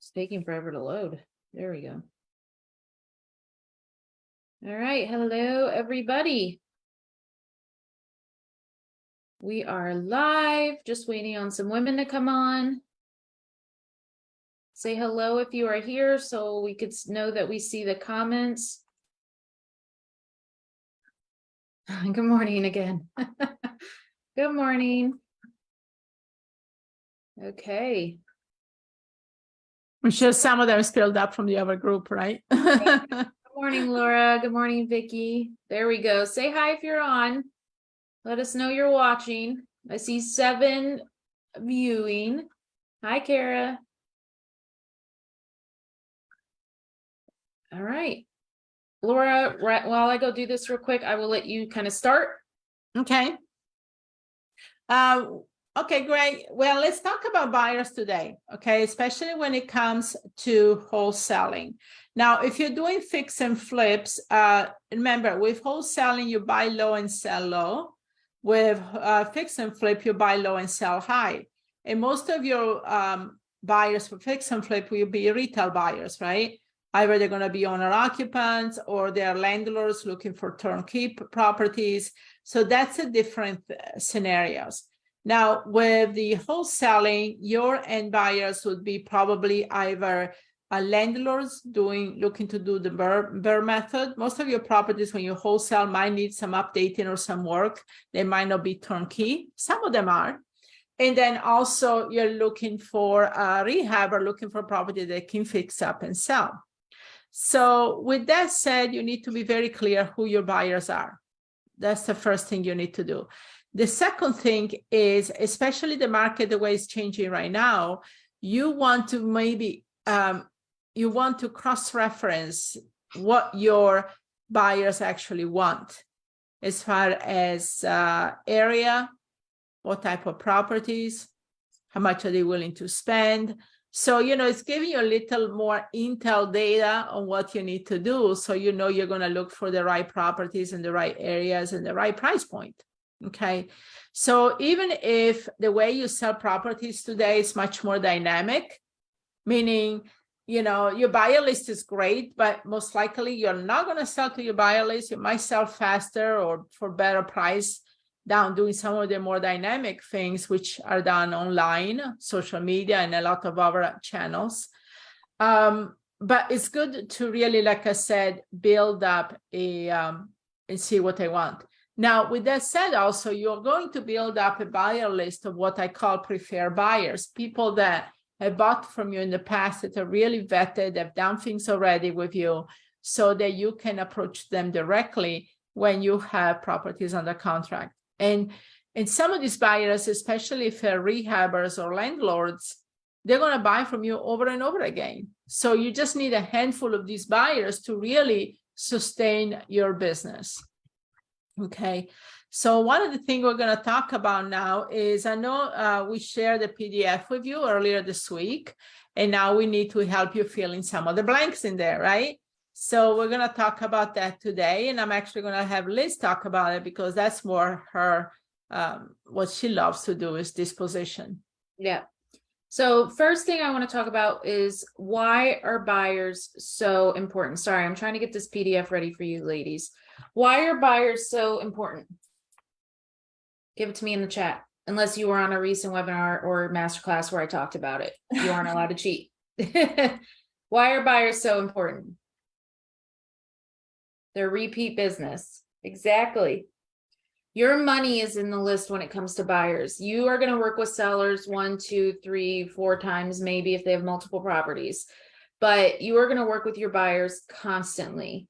It's taking forever to load. There we go. All right. Hello, everybody. We are live, just waiting on some women to come on. Say hello if you are here so we could know that we see the comments. Good morning again. Good morning. Okay. I'm sure some of them spilled up from the other group, right? Good morning, Laura. Good morning, Vicky. There we go. Say hi if you're on. Let us know you're watching. I see 7 viewing. Hi, Kara. All right. Laura, while I go do this real quick, I will let you kind of start. Okay. Okay, great. Well, let's talk about buyers today, okay, especially when it comes to wholesaling. Now, if you're doing fix and flips, remember, with wholesaling, you buy low and sell low. With fix and flip, you buy low and sell high. And most of your buyers for fix and flip will be retail buyers, right? Either they're going to be owner occupants or they're landlords looking for turnkey properties. So that's a different scenarios. Now, with the wholesaling, your end buyers would be probably either landlords looking to do the BRRRR method. Most of your properties, when you wholesale, might need some updating or some work. They might not be turnkey. Some of them are. And then also you're looking for a rehab or looking for property that can fix up and sell. So with that said, you need to be very clear who your buyers are. That's the first thing you need to do. The second thing is, especially the market, the way it's changing right now, you want to maybe, you want to cross-reference what your buyers actually want as far as area, what type of properties, how much are they willing to spend. So, it's giving you a little more intel data on what you need to do. So, you're going to look for the right properties in the right areas and the right price point. Okay. So even if the way you sell properties today is much more dynamic, meaning, your buyer list is great, but most likely you're not going to sell to your buyer list. You might sell faster or for better price down doing some of the more dynamic things, which are done online, social media, and a lot of other channels. But it's good to really, like I said, build up and see what they want. Now, with that said, also, you're going to build up a buyer list of what I call preferred buyers, people that have bought from you in the past that are really vetted, have done things already with you, so that you can approach them directly when you have properties under contract. And some of these buyers, especially if they're rehabbers or landlords, they're going to buy from you over and over again. So you just need a handful of these buyers to really sustain your business. Okay, so one of the things we're going to talk about now is, I know we shared the PDF with you earlier this week, and now we need to help you fill in some of the blanks in there, right? So we're going to talk about that today, and I'm actually going to have Liz talk about it because that's more her, what she loves to do is disposition. Yeah. So first thing I want to talk about is, why are buyers so important? Sorry, I'm trying to get this PDF ready for you ladies. Why are buyers so important? Give it to me in the chat, unless you were on a recent webinar or masterclass where I talked about it. You aren't allowed to cheat. Why are buyers so important? They're repeat business. Exactly. Your money is in the list when it comes to buyers. You are going to work with sellers 1, 2, 3, 4 times, maybe if they have multiple properties, but you are going to work with your buyers constantly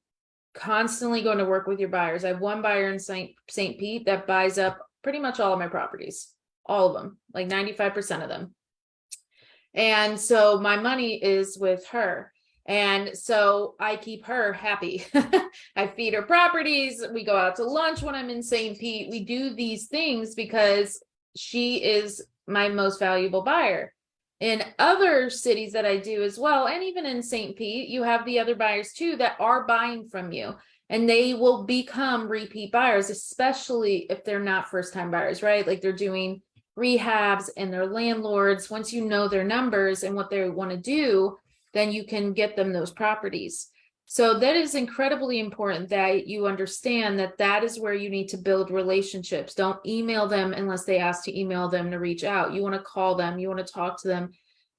going to work with your buyers. I have one buyer in St. Pete that buys up pretty much all of my properties, all of them, like 95% of them. And so my money is with her. And so I keep her happy. I feed her properties. We go out to lunch when I'm in St. Pete. We do these things because she is my most valuable buyer. In other cities that I do as well, and even in St. Pete, you have the other buyers too that are buying from you, and they will become repeat buyers, especially if they're not first-time buyers, right? Like they're doing rehabs and they're landlords. Once you know their numbers and what they want to do, then you can get them those properties. So that is incredibly important that you understand that that is where you need to build relationships. Don't email them unless they ask to email them to reach out. You want to call them, you want to talk to them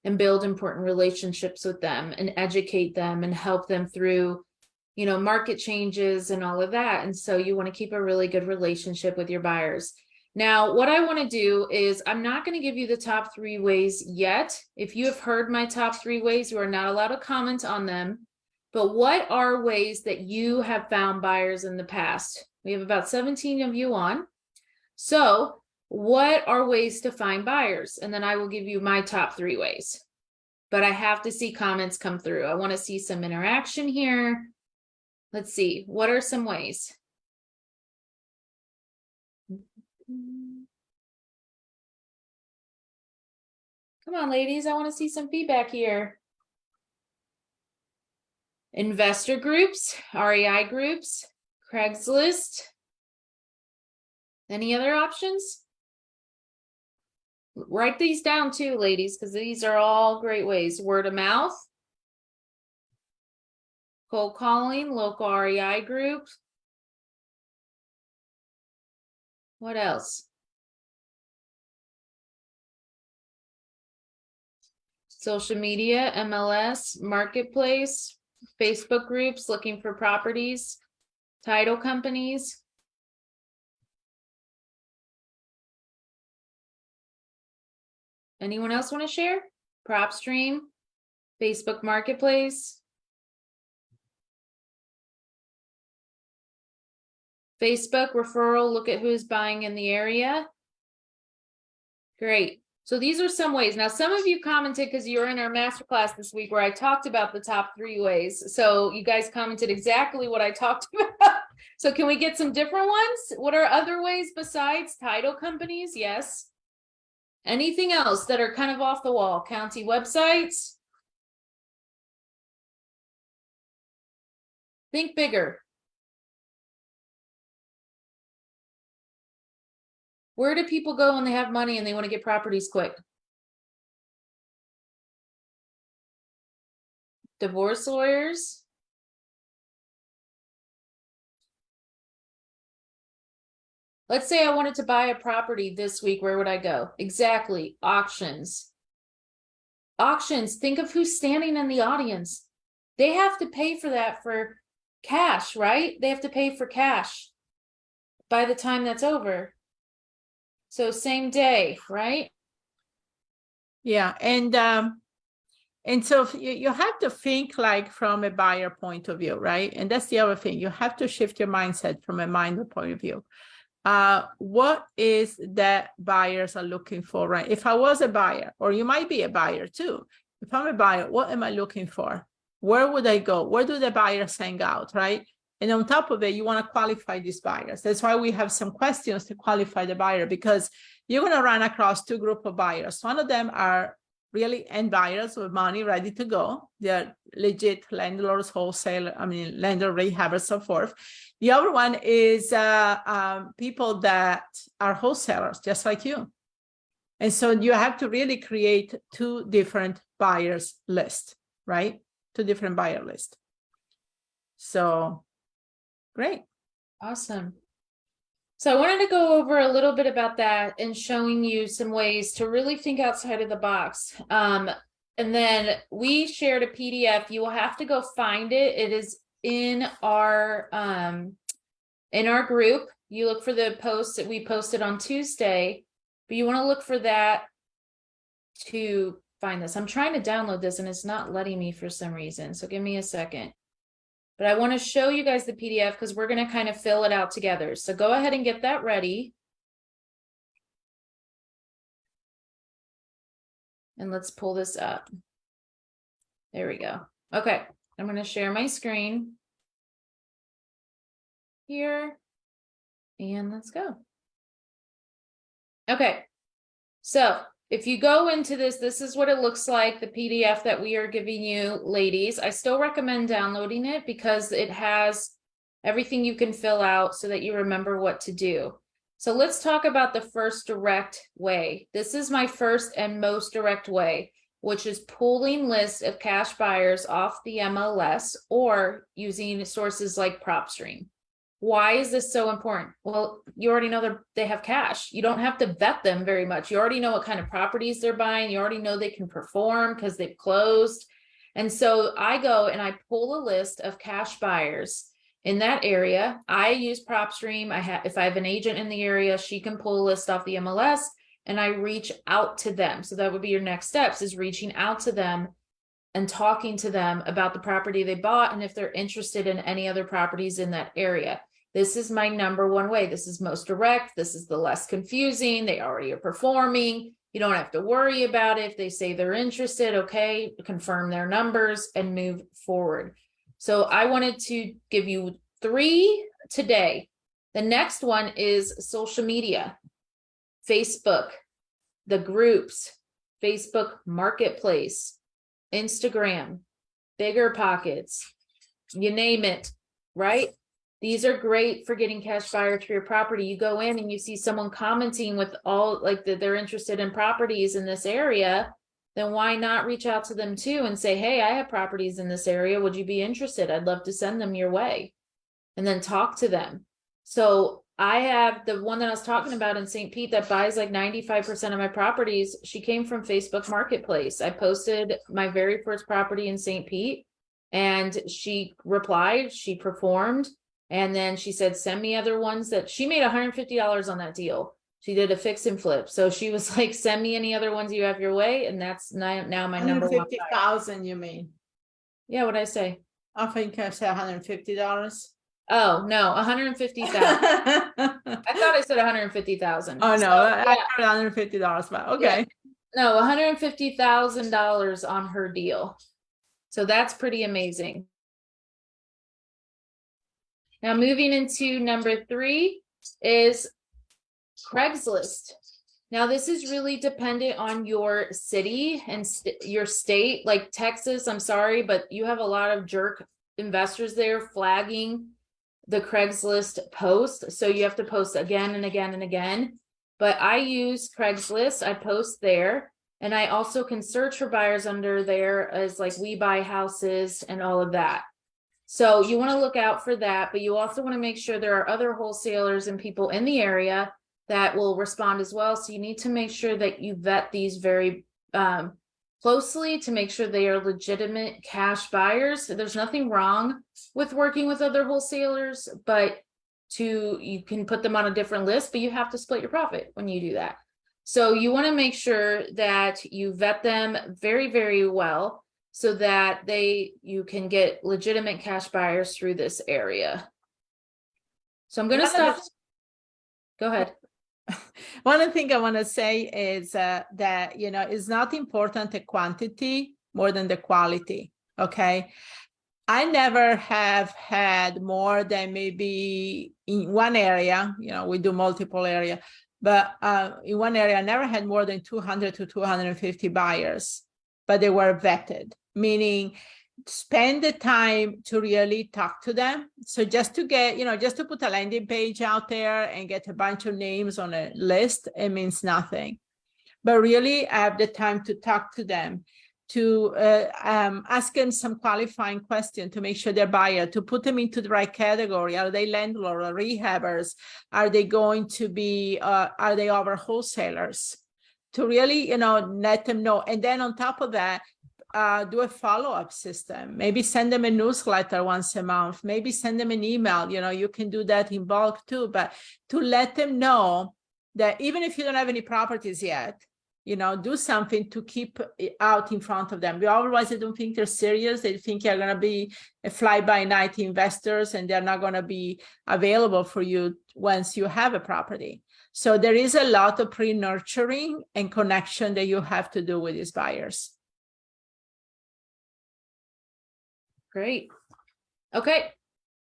and build important relationships with them and educate them and help them through, you know, market changes and all of that. And so you want to keep a really good relationship with your buyers. Now, what I want to do is I'm not going to give you the top 3 ways yet. If you have heard my top 3 ways, you are not allowed to comment on them. But what are ways that you have found buyers in the past? We have about 17 of you on. So what are ways to find buyers? And then I will give you my top 3 ways. But I have to see comments come through. I want to see some interaction here. Let's see. What are some ways? Come on, ladies. I want to see some feedback here. Investor groups, REI groups, Craigslist. Any other options? Write these down too, ladies, because these are all great ways. Word of mouth, cold calling, local REI group. What else? Social media, MLS, marketplace, Facebook groups looking for properties, title companies. Anyone else want to share? PropStream, Facebook Marketplace, Facebook referral, look at who's buying in the area. Great. So these are some ways. Now, some of you commented because you were in our masterclass this week where I talked about the top 3 ways. So you guys commented exactly what I talked about. So can we get some different ones? What are other ways besides title companies? Yes. Anything else that are kind of off the wall? County websites? Think bigger. Where do people go when they have money and they want to get properties quick? Divorce lawyers? Let's say I wanted to buy a property this week. Where would I go? Exactly. Auctions. Auctions. Think of who's standing in the audience. They have to pay for that for cash, right? They have to pay for cash by the time that's over. So same day, right? Yeah, and so you have to think like from a buyer point of view, right? And that's the other thing. You have to shift your mindset from a minder point of view. What is that buyers are looking for, right? If I was a buyer, or you might be a buyer too. If I'm a buyer, what am I looking for? Where would I go? Where do the buyers hang out, right? And on top of it, you want to qualify these buyers. That's why we have some questions to qualify the buyer, because you're going to run across 2 groups of buyers. One of them are really end buyers with money ready to go. They're legit landlords, wholesale, lender, rehabbers, so forth. The other one is people that are wholesalers, just like you. And so you have to really create 2 different buyers list, right? 2 different buyer list. So great. Awesome. So I wanted to go over a little bit about that and showing you some ways to really think outside of the box. And then we shared a PDF. You will have to go find it. It is in our group. You look for the post that we posted on Tuesday, but you want to look for that to find this. I'm trying to download this and it's not letting me for some reason. So give me a second. But I want to show you guys the PDF because we're going to kind of fill it out together. So go ahead and get that ready. And let's pull this up. There we go. Okay, I'm going to share my screen here. And let's go. Okay, so if you go into this, this is what it looks like, the PDF that we are giving you, ladies. I still recommend downloading it because it has everything you can fill out so that you remember what to do. So let's talk about the first direct way. This is my first and most direct way. which is pooling lists of cash buyers off the MLS or using sources like PropStream. Why is this so important? Well, you already know they have cash. You don't have to vet them very much. You already know what kind of properties they're buying. You already know they can perform because they've closed. And so I go and I pull a list of cash buyers in that area. I use PropStream. If I have an agent in the area, she can pull a list off the MLS and I reach out to them. So that would be your next steps, is reaching out to them and talking to them about the property they bought and if they're interested in any other properties in that area. This is my number one way. This is most direct. This is the less confusing. They already are performing. You don't have to worry about it. If they say they're interested, okay, confirm their numbers and move forward. So I wanted to give you 3 today. The next one is social media, Facebook, the groups, Facebook Marketplace, Instagram, Bigger Pockets, you name it, right? These are great for getting cash buyers for your property. You go in and you see someone commenting with all like that they're interested in properties in this area, then why not reach out to them too and say, hey, I have properties in this area. Would you be interested? I'd love to send them your way. And then talk to them. So I have the one that I was talking about in St. Pete that buys like 95% of my properties. She came from Facebook Marketplace. I posted my very first property in St. Pete and she replied, she performed. And then she said, send me other ones that she made $150 on that deal. She did a fix and flip. So she was like, send me any other ones you have your way. And that's now my number one. 150,000, you mean? Yeah, what'd I say? I think I said $150. Oh, no, 150,000. I thought I said 150,000. Oh no, So, I heard $150, but okay. no, $150,000 on her deal. So that's pretty amazing. Now moving into number 3 is Craigslist. Now this is really dependent on your city and your state. Like Texas, I'm sorry, but you have a lot of jerk investors there flagging the Craigslist post. So you have to post again and again and again. But I use Craigslist. I post there. And I also can search for buyers under there as like We Buy Houses and all of that. So you want to look out for that, but you also want to make sure there are other wholesalers and people in the area that will respond as well. So you need to make sure that you vet these very closely to make sure they are legitimate cash buyers. There's nothing wrong with working with other wholesalers, but you can put them on a different list, but you have to split your profit when you do that. So you want to make sure that you vet them very, very well, so that you can get legitimate cash buyers through this area. So I'm going to stop. Go ahead. One thing I want to say is that, it's not important the quantity more than the quality. Okay. I never have had more than maybe in one area, we do multiple area, but in one area, I never had more than 200 to 250 buyers, but they were vetted. Meaning spend the time to really talk to them. So just to get, just to put a landing page out there and get a bunch of names on a list, it means nothing. But really have the time to talk to them, to ask them some qualifying question to make sure they're buyer, to put them into the right category. Are they landlord or rehabbers? Are they going to be, are they over wholesalers? To really, let them know. And then on top of that, do a follow-up system. Maybe send them a newsletter once a month. Maybe send them an email. You can do that in bulk too, but to let them know that even if you don't have any properties yet, do something to keep it out in front of them. Otherwise, they don't think they're serious. They think you're going to be a fly-by-night investors and they're not going to be available for you once you have a property. So there is a lot of pre-nurturing and connection that you have to do with these buyers. Great. Okay.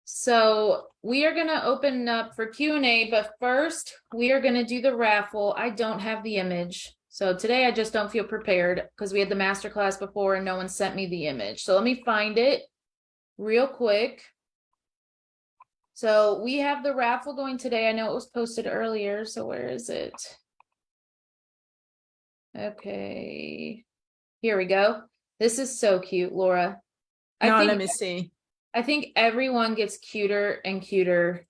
So we are going to open up for Q&A, but first we are going to do the raffle. I don't have the image. So today I just don't feel prepared because we had the masterclass before and no one sent me the image. So let me find it real quick. So we have the raffle going today. I know it was posted earlier. So where is it? Okay. Here we go. This is so cute, Laura. Now let me see. I think everyone gets cuter and cuter.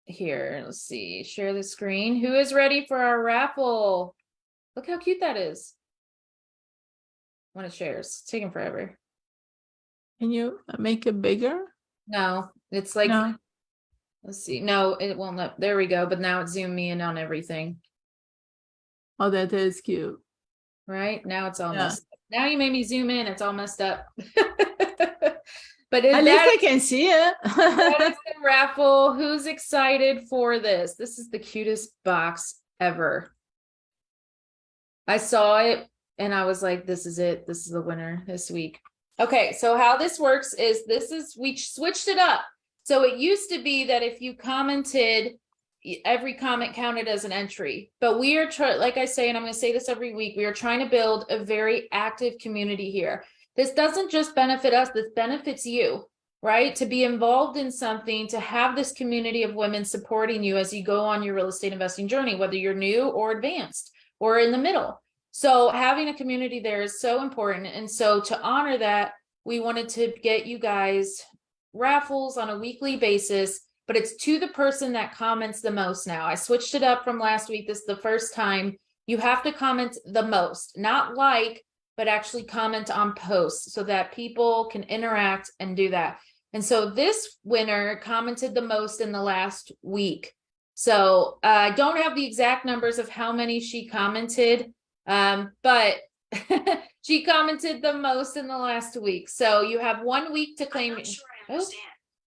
Here, let's see. Share the screen. Who is ready for our raffle? Look how cute that is. When it shares, it's taking forever. Can you make it bigger? No, it's like, No. let's see. No, it won't let. There we go. But now it zoomed me in on everything. Oh, that is cute. Right now it's all Yeah. messed up. Now you made me zoom in. It's all messed up. But At least I can see it. that is the raffle. Who's excited for this? This is the cutest box ever. I saw it and I was like, this is it. This is the winner this week. Okay, so how this works is we switched it up. So it used to be that if you commented, every comment counted as an entry. But we are trying, like I say, and I'm going to say this every week, we are trying to build a very active community here. This doesn't just benefit us, this benefits you, right? To be involved in something, to have this community of women supporting you as you go on your real estate investing journey, whether you're new or advanced or in the middle. So having a community there is so important. And so to honor that, we wanted to get you guys raffles on a weekly basis, but it's to the person that comments the most now. I switched it up from last week. This is the first time. You have to comment the most, not like, but actually comment on posts so that people can interact and do that. And so this winner commented the most in the last week. So I don't have the exact numbers of how many she commented, but she commented the most in the last week. So you have 1 week to claim. Oh,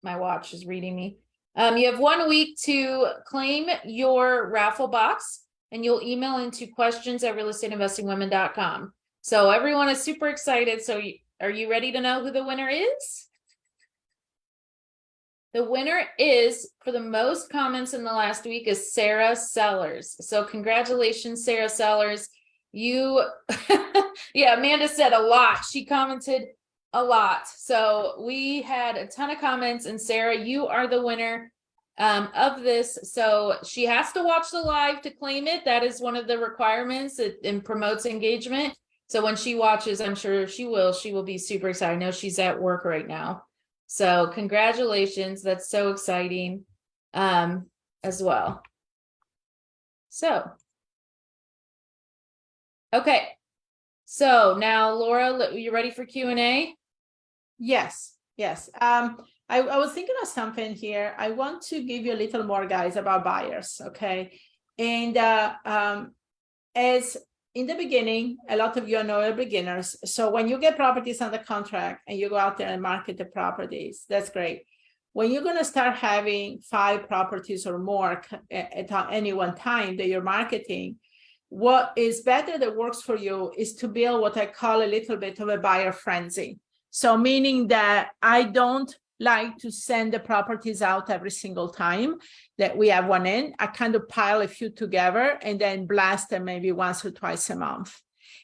my watch is reading me. You have 1 week to claim your raffle box, and you'll email into questions@realestateinvestingwomen.com. So everyone is super excited. So are you ready to know who the winner is? The winner is, for the most comments in the last week, is Sarah Sellers. So congratulations, Sarah Sellers. You, yeah, Amanda said a lot. She commented a lot. So we had a ton of comments, and Sarah, you are the winner of this. So she has to watch the live to claim it. That is one of the requirements. It promotes engagement. So when she watches, I'm sure she will be super excited. I know she's at work right now. So congratulations. That's so exciting as well. So, okay. So now, Laura, you ready for Q&A? Yes. I was thinking of something here. I want to give you a little more, guys, about buyers, okay? And as in the beginning, a lot of you are beginners. So when you get properties under contract and you go out there and market the properties, that's great. When you're going to start having 5 properties or more at any one time that you're marketing, what is better that works for you is to build what I call a little bit of a buyer frenzy. So meaning that I don't like to send the properties out every single time that we have one in. I kind of pile a few together and then blast them maybe once or twice a month.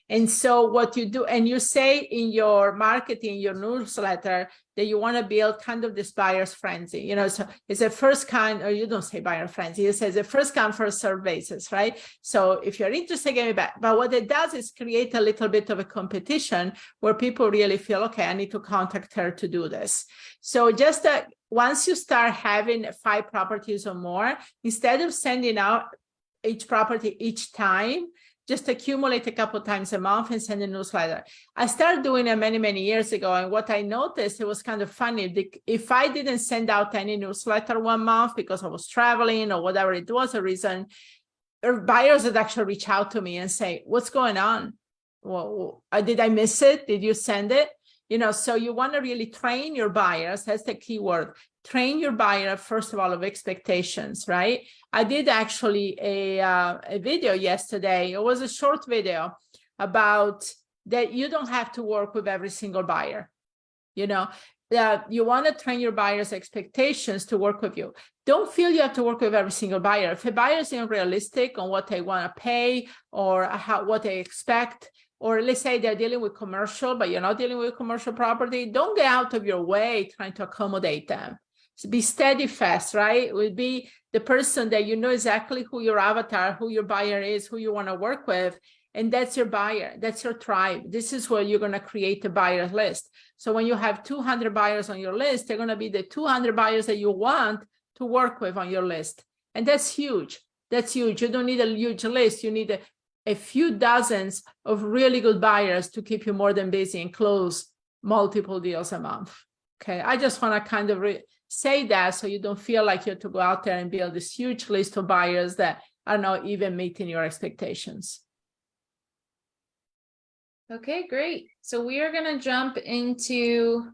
And so what you do, and you say in your marketing, your newsletter, that you want to build kind of this buyer's frenzy, so it's a first kind, or you don't say buyer frenzy, it says a first come, first serve basis, right? So if you're interested, get me back. But what it does is create a little bit of a competition where people really feel, okay, I need to contact her to do this. So just once you start having 5 properties or more, instead of sending out each property each time, just accumulate a couple times a month and send a newsletter. I started doing it many, many years ago. And what I noticed, it was kind of funny. If I didn't send out any newsletter one month because I was traveling or whatever it was a reason, buyers would actually reach out to me and say, what's going on? Well, did I miss it? Did you send it? So you want to really train your buyers. That's the key word. Train your buyer, first of all, of expectations, right? I did actually a video yesterday. It was a short video about that you don't have to work with every single buyer. You want to train your buyers' expectations to work with you. Don't feel you have to work with every single buyer. If a buyer is unrealistic on what they want to pay or what they expect, or let's say they're dealing with commercial, but you're not dealing with commercial property, don't get out of your way trying to accommodate them. So be steadfast, right? It would be the person that you know exactly who your avatar, who your buyer is, who you want to work with, And that's your buyer, that's your tribe. This is where you're going to create a buyer list. So when you have 200 buyers on your list, they're going to be the 200 buyers that you want to work with on your list. And that's huge. That's huge. You don't need a huge list. You need a few dozens of really good buyers to keep you more than busy and close multiple deals a month. Okay, I just want to kind of say that so you don't feel like you have to go out there and build this huge list of buyers that are not even meeting your expectations. Okay, great. So we are going to jump into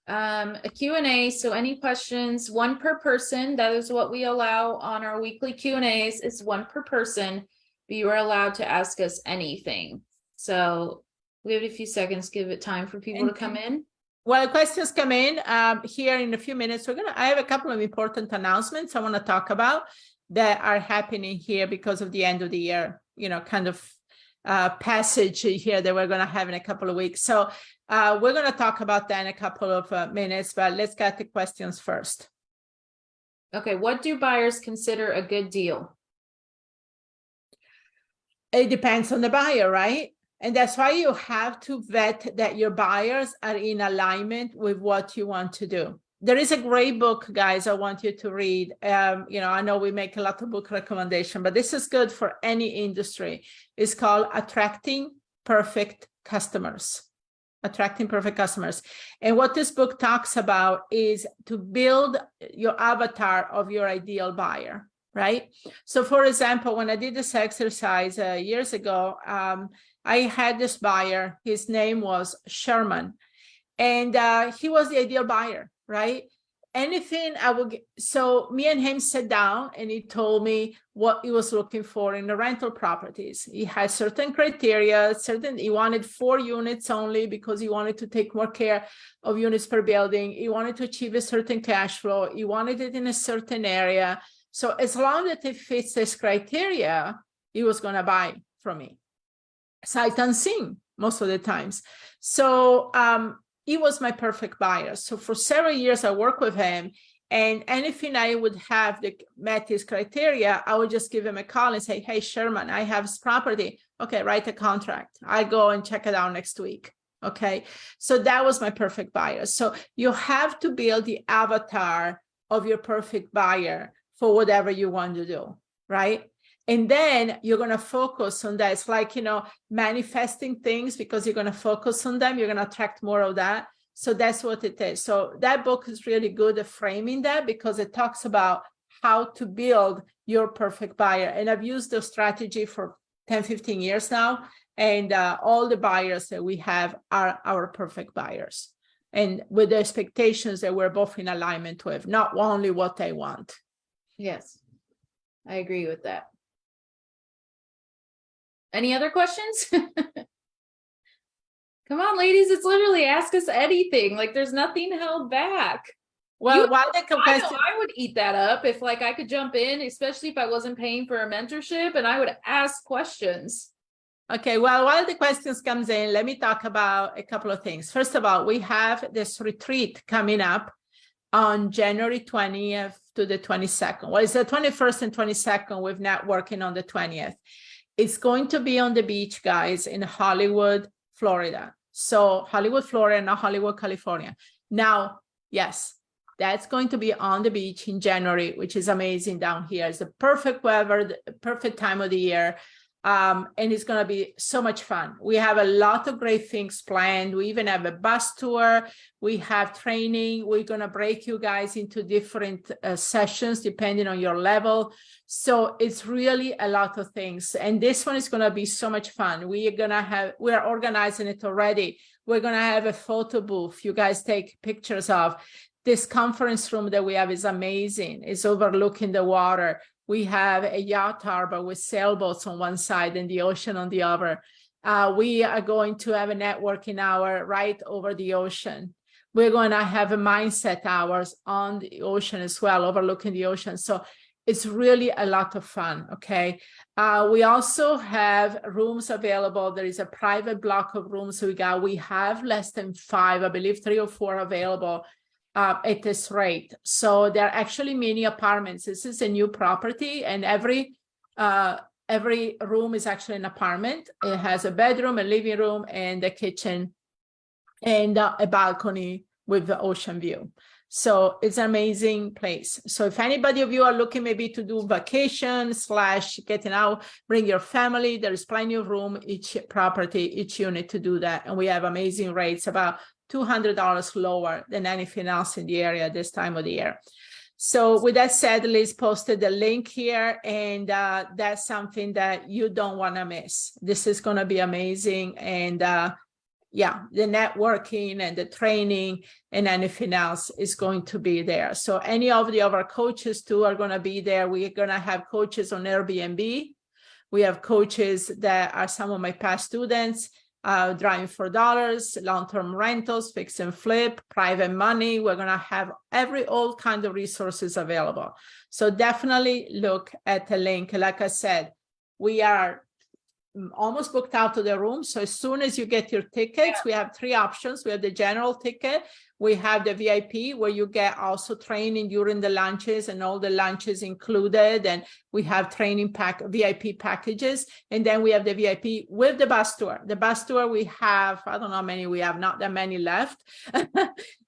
a Q&A. So any questions, one per person. That is what we allow on our weekly Q&As, is one per person, but you are allowed to ask us anything. So we have a few seconds, give it time for people to come in. Well, questions come in here in a few minutes. I have a couple of important announcements I want to talk about that are happening here because of the end of the year, kind of passage here that we're going to have in a couple of weeks. So we're going to talk about that in a couple of minutes, but let's get the questions first. Okay, what do buyers consider a good deal? It depends on the buyer, right? And that's why you have to vet that your buyers are in alignment with what you want to do. There is a great book, guys, I want you to read. I know we make a lot of book recommendation, but this is good for any industry. It's called Attracting Perfect Customers. Attracting Perfect Customers. And what this book talks about is to build your avatar of your ideal buyer, right? So for example, when I did this exercise years ago, I had this buyer, his name was Sherman, and he was the ideal buyer, right? Anything I would get, so me and him sat down and he told me what he was looking for in the rental properties. He had certain criteria, he wanted 4 units only because he wanted to take more care of units per building. He wanted to achieve a certain cash flow. He wanted it in a certain area. So as long as it fits this criteria, he was going to buy from me. Sight unseen most of the times. So he was my perfect buyer. So for several years, I worked with him, and anything I would have that met his criteria, I would just give him a call and say, hey, Sherman, I have this property. Okay, write a contract. I go and check it out next week. Okay, so that was my perfect buyer. So you have to build the avatar of your perfect buyer for whatever you want to do, right? And then you're going to focus on that. It's like, manifesting things, because you're going to focus on them. You're going to attract more of that. So that's what it is. So that book is really good at framing that, because it talks about how to build your perfect buyer. And I've used the strategy for 10, 15 years now. And all the buyers that we have are our perfect buyers. And with the expectations that we're both in alignment with, not only what they want. Yes, I agree with that. Any other questions? Come on, ladies, it's literally ask us anything. Like, there's nothing held back. Well, I would eat that up if I could jump in, especially if I wasn't paying for a mentorship, and I would ask questions. Okay, well, while the questions comes in, let me talk about a couple of things. First of all, we have this retreat coming up on January 20th to the 22nd. Well, it's the 21st and 22nd with networking on the 20th. It's going to be on the beach, guys, in Hollywood, Florida. So Hollywood, Florida, not Hollywood, California. Now, yes, that's going to be on the beach in January, which is amazing down here. It's the perfect weather, the perfect time of the year. And it's going to be so much fun. We have a lot of great things planned. We even have a bus tour. We have training. We're going to break you guys into different sessions depending on your level. So it's really a lot of things. And this one is going to be so much fun. We're organizing it already. We're going to have a photo booth you guys take pictures of. This conference room that we have is amazing. It's overlooking the water. We have a yacht harbor with sailboats on one side and the ocean on the other. We are going to have a networking hour right over the ocean. We're going to have a mindset hours on the ocean as well, overlooking the ocean. So it's really a lot of fun, okay? We also have rooms available. There is a private block of rooms we have less than 5, I believe 3 or 4 available at this rate. So they're actually mini apartments. This is a new property, and every every room is actually an apartment. It has a bedroom, a living room, and a kitchen, and a balcony with the ocean view. So it's an amazing place. So if anybody of you are looking maybe to do vacation / getting out, bring your family, there is plenty of room, each property, each unit to do that. And we have amazing rates, about $200 lower than anything else in the area this time of the year. So with that said, Liz posted the link here, and that's something that you don't want to miss. This is going to be amazing. And yeah, the networking and the training and anything else is going to be there. So any of the other coaches too are going to be there. We're going to have coaches on Airbnb. We have coaches that are some of my past students, driving for dollars, long-term rentals, fix and flip, private money. We're going to have all kind of resources available. So definitely look at the link. Like I said, we are almost booked out to the room. So as soon as you get your tickets, we have 3 options. We have the general ticket. We have the VIP, where you get also training during the lunches, and all the lunches included. And we have training VIP packages. And then we have the VIP with the bus tour. The bus tour, we have, I don't know how many we have, not that many left.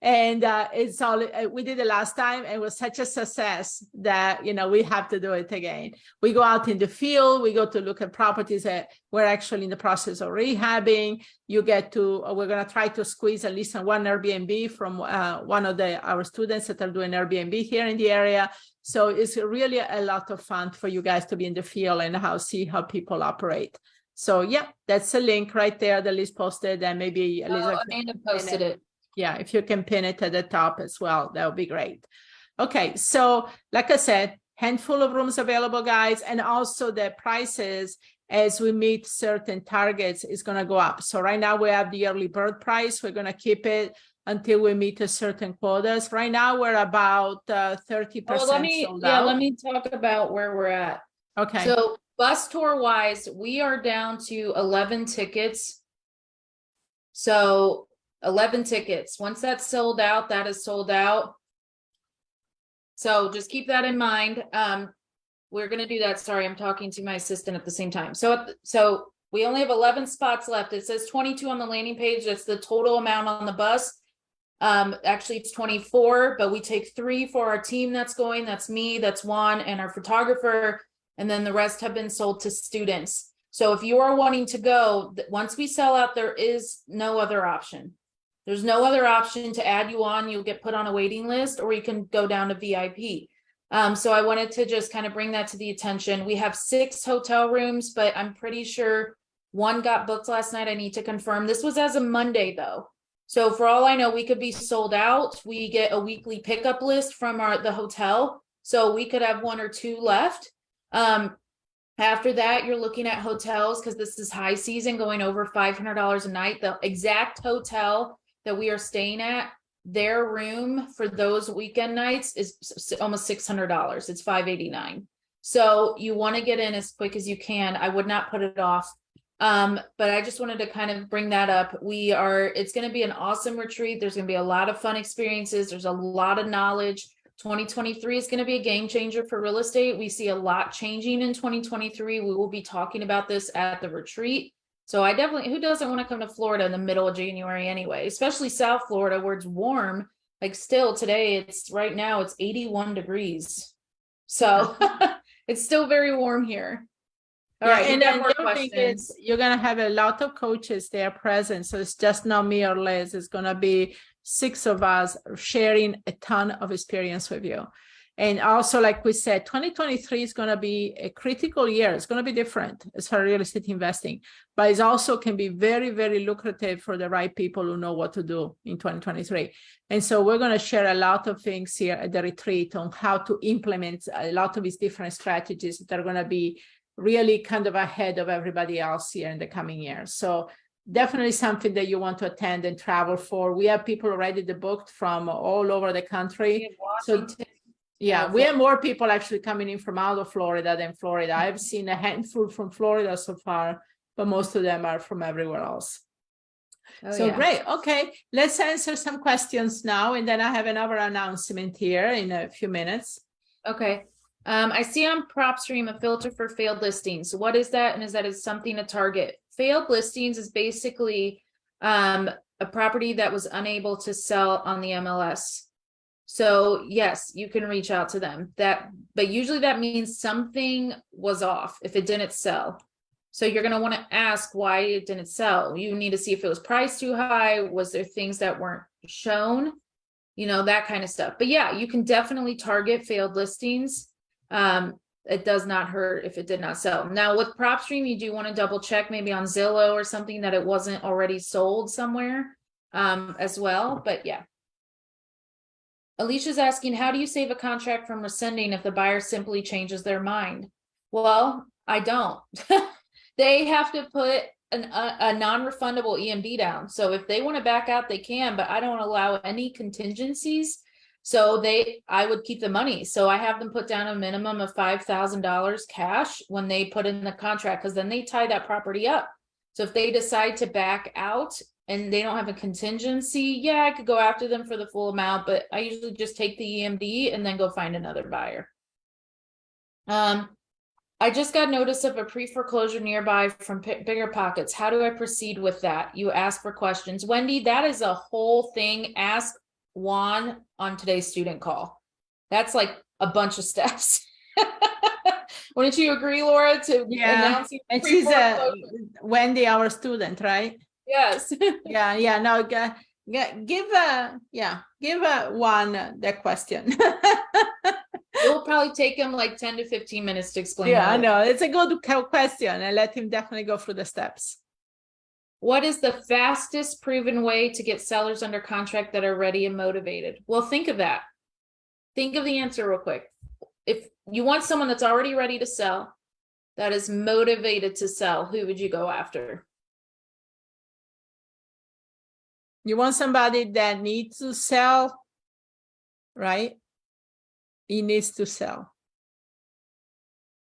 And it's all, we did it last time, and it was such a success that, you know, we have to do it again. We go out in the field, we go to look at properties that we're actually in the process of rehabbing. You get to, we're going to try to squeeze at least one Airbnb from one of our students that are doing Airbnb here in the area. So it's really a lot of fun for you guys to be in the field and see how people operate. So yeah, that's a link right there that Liz posted, and maybe Amanda posted it. Yeah, if you can pin it at the top as well, that would be great. Okay, so like I said, handful of rooms available, guys, and also the prices as we meet certain targets is going to go up. So right now we have the early bird price. We're going to keep it until we meet a certain quotas. Right now we're about 30% sold out. Let me talk about where we're at. Okay. So bus tour wise, we are down to 11 tickets. So 11 tickets. Once that's sold out, that is sold out. So just keep that in mind. We're going to do that. Sorry, I'm talking to my assistant at the same time. So we only have 11 spots left. It says 22 on the landing page. That's the total amount on the bus. Actually it's 24, but we take 3 for our team that's going. That's me, that's Juan, and our photographer. And then the rest have been sold to students. So if you are wanting to go, once we sell out, there is no other option. There's no other option to add you on. You'll get put on a waiting list, or you can go down to VIP. So I wanted to just kind of bring that to the attention. We have 6 hotel rooms, but I'm pretty sure 1 got booked last night. I need to confirm. This was as of Monday though. So for all I know, we could be sold out. We get a weekly pickup list from the hotel. So we could have 1 or 2 left. After that, you're looking at hotels, because this is high season, going over $500 a night. The exact hotel that we are staying at, their room for those weekend nights is almost $600. It's $589. So you want to get in as quick as you can. I would not put it off. But I just wanted to kind of bring that up. It's going to be an awesome retreat. There's going to be a lot of fun experiences. There's a lot of knowledge. 2023 is going to be a game changer for real estate. We see a lot changing in 2023. We will be talking about this at the retreat. So I definitely, who doesn't want to come to Florida in the middle of January anyway, especially South Florida where it's warm. Like still today, right now it's 81 degrees. So it's still very warm here. All right, and then the other thing is you're going to have a lot of coaches there present. So it's just not me or Liz. It's going to be 6 of us sharing a ton of experience with you. And also, like we said, 2023 is going to be a critical year. It's going to be different as far as real estate investing, but it also can be very, very lucrative for the right people who know what to do in 2023. And so we're going to share a lot of things here at the retreat on how to implement a lot of these different strategies that are going to be really kind of ahead of everybody else here in the coming years. So definitely something that you want to attend and travel for. We have people already booked from all over the country. So yeah, we have more people actually coming in from out of Florida than Florida. I've seen a handful from Florida so far, but most of them are from everywhere else. Great. Okay, let's answer some questions now. And then I have another announcement here in a few minutes. Okay. I see on PropStream a filter for failed listings. What is that? And is that is something to target? Failed listings is basically a property that was unable to sell on the MLS. So yes, you can reach out to them. But usually that means something was off if it didn't sell. So you're going to want to ask why it didn't sell. You need to see if it was priced too high. Was there things that weren't shown? You know, that kind of stuff. But yeah, you can definitely target failed listings. It does not hurt if it did not sell. Now with PropStream, you do want to double check maybe on Zillow or something that it wasn't already sold somewhere as well. But yeah. Alicia's asking, how do you save a contract from rescinding if the buyer simply changes their mind? Well, I don't. They have to put a non-refundable EMD down. So if they want to back out, they can, but I don't allow any contingencies. So I would keep the money. So I have them put down a minimum of $5,000 cash when they put in the contract, because then they tie that property up. So if they decide to back out and they don't have a contingency, yeah, I could go after them for the full amount, but I usually just take the EMD and then go find another buyer. I just got notice of a pre-foreclosure nearby from Bigger Pockets. How do I proceed with that? You ask for questions. Wendy, that is a whole thing. Ask Juan on today's student call. That's like a bunch of steps. Wouldn't you agree, Laura, to announce? And she's Wendy, our student, right? Yes. Yeah. No, give Juan the question. It'll probably take him like 10 to 15 minutes to explain. Yeah, I know. It's a good question, and let him definitely go through the steps. What is the fastest proven way to get sellers under contract that are ready and motivated? Well, think of that. Think of the answer real quick. If you want someone that's already ready to sell, that is motivated to sell, who would you go after? You want somebody that needs to sell, right? He needs to sell.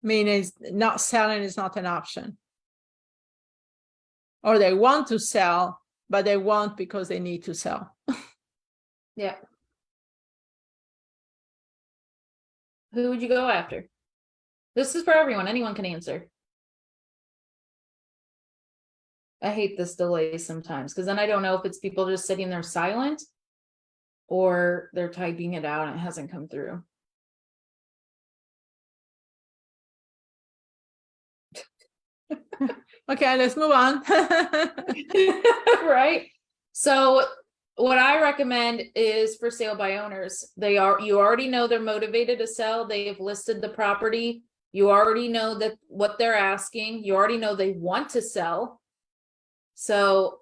I mean, it's not selling is not an option. Or they want to sell, but they won't because they need to sell. Yeah. Who would you go after? This is for everyone. Anyone can answer. I hate this delay sometimes because then I don't know if it's people just sitting there silent or they're typing it out and it hasn't come through. Okay, let's move on. Right. So what I recommend is for sale by owners. You already know they're motivated to sell. They have listed the property. You already know that what they're asking. You already know they want to sell. So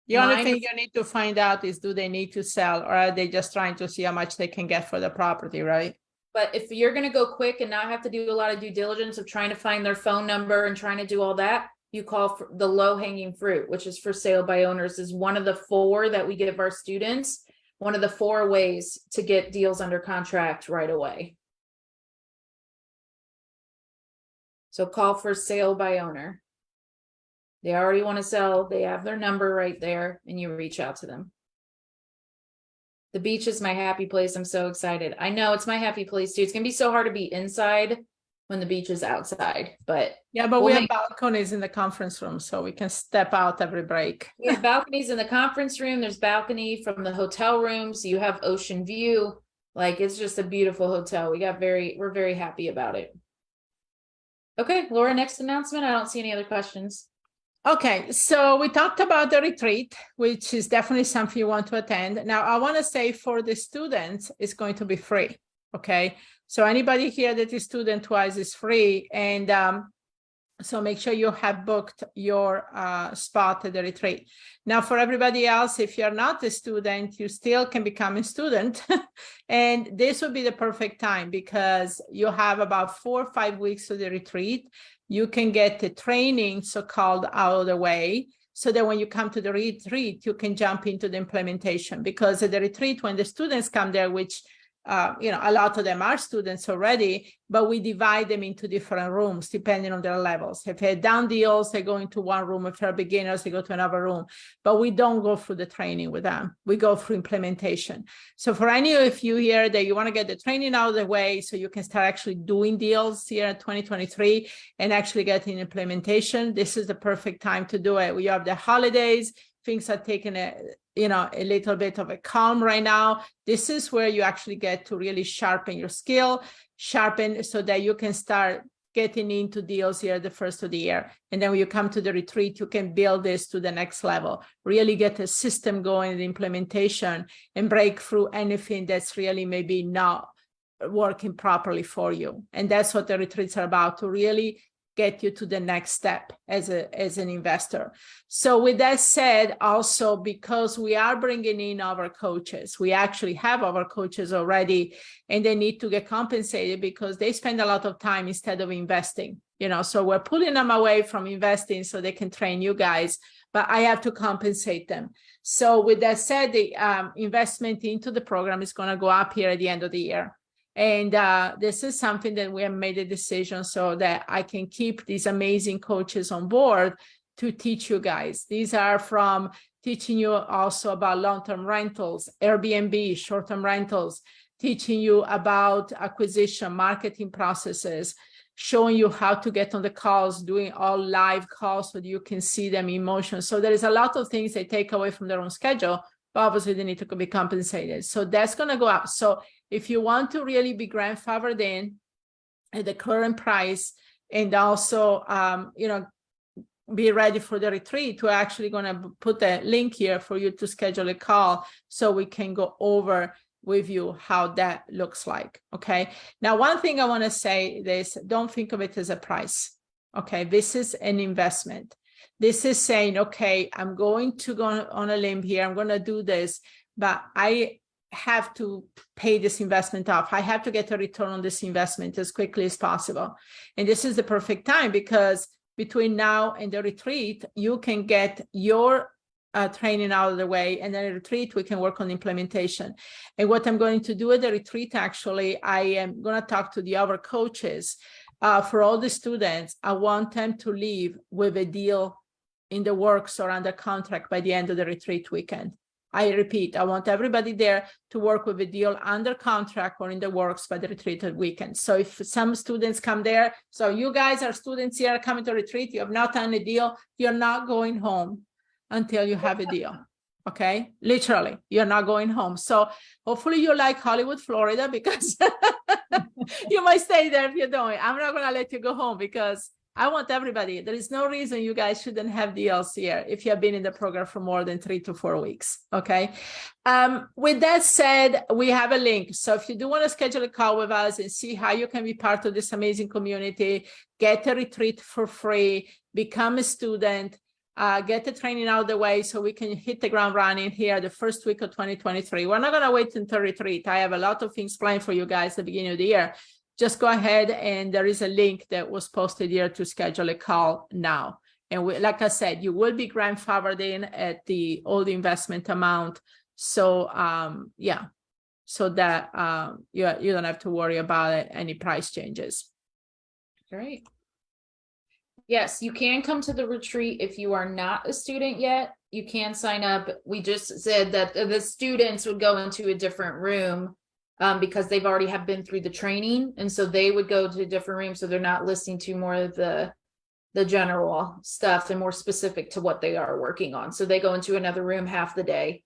the only thing you need to find out is, do they need to sell, or are they just trying to see how much they can get for the property, right? But if you're going to go quick and not have to do a lot of due diligence of trying to find their phone number and trying to do all that, you call for the low hanging fruit, which is for sale by owners, is one of the 4 that we give our students. One of the 4 ways to get deals under contract right away. So call for sale by owner. They already want to sell. They have their number right there and you reach out to them. The beach is my happy place. I'm so excited. I know it's my happy place too. It's going to be so hard to be inside when the beach is outside, but yeah, but we have balconies in the conference room, so we can step out every break. We have balconies in the conference room. There's balcony from the hotel room, so you have ocean view. Like, it's just a beautiful hotel. We're very happy about it. Okay, Laura, next announcement. I don't see any other questions. Okay, so we talked about the retreat, which is definitely something you want to attend. Now, I want to say for the students, it's going to be free. Okay, so anybody here that is student-wise is free. And so make sure you have booked your spot at the retreat. Now, for everybody else, if you're not a student, you still can become a student. And this would be the perfect time because you have about 4 or 5 weeks of the retreat. You can get the training, so-called, out of the way, so that when you come to the retreat, you can jump into the implementation. Because at the retreat, when the students come there, which a lot of them are students already, but we divide them into different rooms depending on their levels. If they're down deals, they go into one room. If they're beginners, they go to another room. But we don't go through the training with them. We go through implementation. So for any of you here that you want to get the training out of the way so you can start actually doing deals here in 2023 and actually getting implementation, this is the perfect time to do it. We have the holidays. Things are taking a little bit of a calm right now. This is where you actually get to really sharpen your skill, so that you can start getting into deals here the first of the year. And then when you come to the retreat, you can build this to the next level, really get a system going, the implementation, and break through anything that's really maybe not working properly for you. And that's what the retreats are about, to really get you to the next step as an investor. So with that said, also because we are bringing in our coaches, we actually have our coaches already, and they need to get compensated because they spend a lot of time instead of investing, so we're pulling them away from investing so they can train you guys, but I have to compensate them. So with that said, the investment into the program is going to go up here at the end of the year. And this is something that we have made a decision so that I can keep these amazing coaches on board to teach you guys. These are from teaching you also about long-term rentals, Airbnb, short-term rentals, teaching you about acquisition, marketing processes, showing you how to get on the calls, doing all live calls so that you can see them in motion. So there is a lot of things they take away from their own schedule, but obviously they need to be compensated. So that's going to go up. So if you want to really be grandfathered in at the current price, and also, be ready for the retreat, we're actually going to put a link here for you to schedule a call so we can go over with you how that looks like. Okay. Now, one thing I want to say is don't think of it as a price. Okay. This is an investment. This is saying, okay, I'm going to go on a limb here. I'm going to do this, but I have to pay this investment off. I have to get a return on this investment as quickly as possible. And this is the perfect time, because between now and the retreat, you can get your training out of the way, and then a retreat, we can work on implementation. And what I'm going to do at the retreat, actually, I am going to talk to the other coaches. For all the students, I want them to leave with a deal in the works or under contract by the end of the retreat weekend. I repeat, I want everybody there to work with a deal under contract or in the works by the retreat weekend. So if some students come there, so you guys are students here coming to retreat, you have not done a deal, you're not going home until you have a deal. Okay, literally, you're not going home. So hopefully you like Hollywood, Florida, because you might stay there if you don't. I'm not going to let you go home because I want everybody. There is no reason you guys shouldn't have deals here if you have been in the program for more than 3 to 4 weeks. Okay. With that said, we have a link. So if you do want to schedule a call with us and see how you can be part of this amazing community, get a retreat for free, become a student, get the training out of the way so we can hit the ground running here the first week of 2023. We're not going to wait until retreat. I have a lot of things planned for you guys at the beginning of the year. Just go ahead, and there is a link that was posted here to schedule a call now. And like I said, you will be grandfathered in at the old investment amount. So so that you don't have to worry about any price changes. Great. Yes, you can come to the retreat if you are not a student yet. You can sign up. We just said that the students would go into a different room because they've already have been through the training, and so they would go to a different room, so they're not listening to more of the general stuff and more specific to what they are working on. So they go into another room half the day.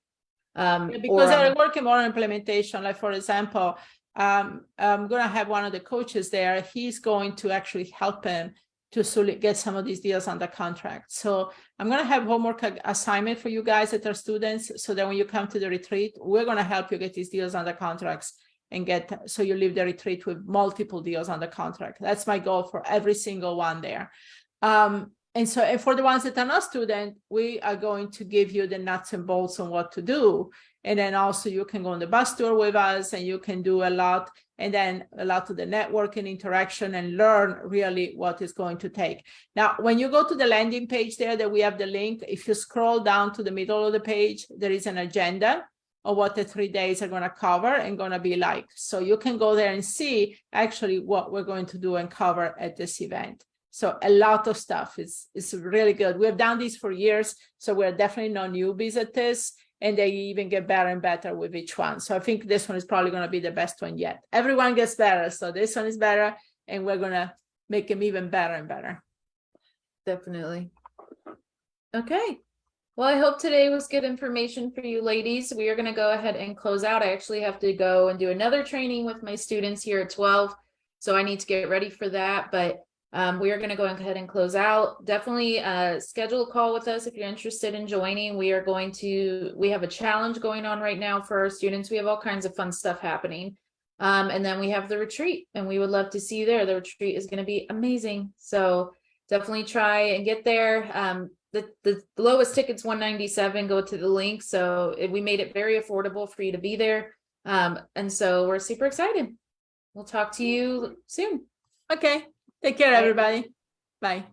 Because they're working more on implementation. Like, for example, I'm going to have one of the coaches there. He's going to actually help them to get some of these deals under contract. So I'm going to have homework assignment for you guys that are students, so that when you come to the retreat, we're going to help you get these deals under contracts and so you leave the retreat with multiple deals under contract. That's my goal for every single one there. And for the ones that are not student, we are going to give you the nuts and bolts on what to do. And then also you can go on the bus tour with us, and you can do a lot, and then a lot of the networking interaction, and learn really what it's going to take. Now, when you go to the landing page there that we have the link, if you scroll down to the middle of the page, there is an agenda of what the 3 days are going to cover and going to be like. So you can go there and see actually what we're going to do and cover at this event. So a lot of stuff is really good. We've done this for years, so we're definitely not newbies at this, and they even get better and better with each one. So I think this one is probably going to be the best one yet. Everyone gets better, so this one is better, and we're going to make them even better and better. Definitely. Okay. Well, I hope today was good information for you ladies. We are going to go ahead and close out. I actually have to go and do another training with my students here at 12. So I need to get ready for that. But we are going to go ahead and close out. Definitely schedule a call with us if you're interested in joining. We have a challenge going on right now for our students. We have all kinds of fun stuff happening. And then we have the retreat, and we would love to see you there. The retreat is going to be amazing. So definitely try and get there. The lowest ticket's $197. Go to the link. So we made it very affordable for you to be there. And so we're super excited. We'll talk to you soon. Okay. Take care, everybody. Bye.